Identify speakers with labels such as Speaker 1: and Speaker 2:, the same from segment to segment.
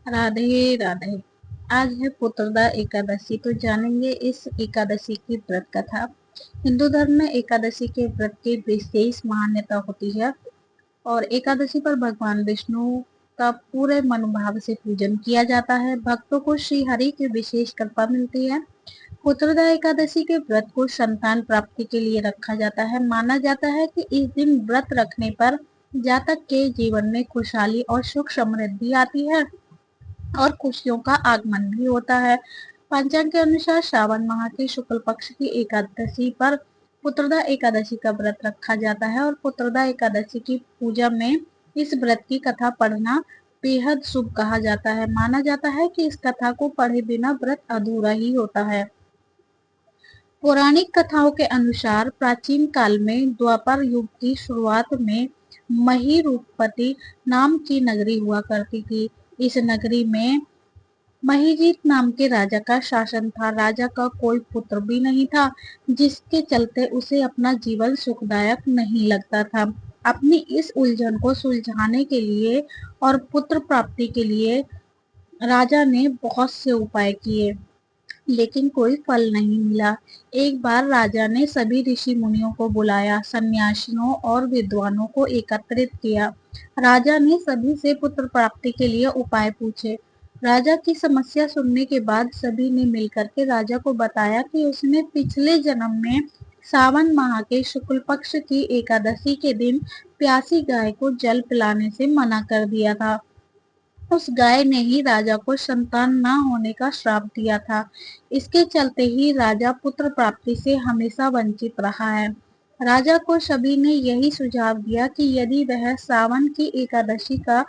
Speaker 1: राधे राधे। आज है पुत्रदा एकादशी, तो जानेंगे इस एकादशी की व्रत कथा। हिंदू धर्म में एकादशी के व्रत की विशेष मान्यता होती है और एकादशी पर भगवान विष्णु का पूरे मनोभाव से पूजन किया जाता है। भक्तों को श्री हरि की विशेष कृपा मिलती है। पुत्रदा एकादशी के व्रत को संतान प्राप्ति के लिए रखा जाता है। माना जाता है कि इस दिन व्रत रखने पर जातक के जीवन में खुशहाली और सुख समृद्धि आती है और खुशियों का आगमन भी होता है। पंचांग के अनुसार श्रावण माह के शुक्ल पक्ष की एकादशी पर पुत्रदा एकादशी का व्रत रखा जाता है और पुत्रदा एकादशी की पूजा में इस व्रत की कथा पढ़ना बेहद शुभ कहा जाता है। माना जाता है कि इस कथा को पढ़े बिना व्रत अधूरा ही होता है। पौराणिक कथाओं के अनुसार प्राचीन काल में द्वापर युग की शुरुआत में महीरूपति नाम की नगरी हुआ करती थी। इस नगरी में महीजीत नाम के राजा का शासन था। राजा का कोई पुत्र भी नहीं था, जिसके चलते उसे अपना जीवन सुखदायक नहीं लगता था। अपनी इस उलझन को सुलझाने के लिए और पुत्र प्राप्ति के लिए राजा ने बहुत से उपाय किए, लेकिन कोई फल नहीं मिला। एक बार राजा ने सभी ऋषि मुनियों को बुलाया, सन्यासियों और विद्वानों को एकत्रित किया। राजा ने सभी से पुत्र प्राप्ति के लिए उपाय पूछे। राजा की समस्या सुनने के बाद सभी ने मिलकर के राजा को बताया कि उसने पिछले जन्म में सावन माह के शुक्ल पक्ष की एकादशी के दिन प्यासी गाय को जल पिलाने से मना कर दिया था। उस गाय ने ही राजा को संतान न होने का श्राप दिया था। इसके चलते ही राजा पुत्र प्राप्ति से हमेशा वंचित रहा है। राजा को सभी ने यही सुझाव दिया कि यदि वह सावन की एकादशी का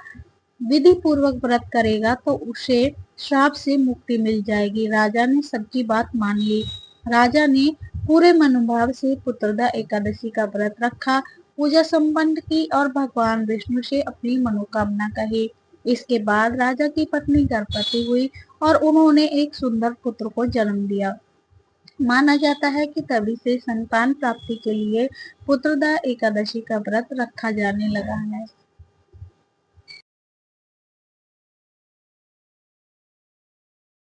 Speaker 1: विधि पूर्वक व्रत करेगा तो उसे श्राप से मुक्ति मिल जाएगी। राजा ने सबकी बात मान ली। राजा ने पूरे मनोभाव से पुत्रदा एकादशी का व्रत रखा, पूजा संपन्न की और भगवान विष्णु से अपनी मनोकामना कही। इसके बाद राजा की पत्नी गर्भवती हुई और उन्होंने एक सुंदर पुत्र को जन्म दिया। माना जाता है कि तभी से संतान प्राप्ति के लिए पुत्रदा एकादशी का व्रत रखा जाने लगा है।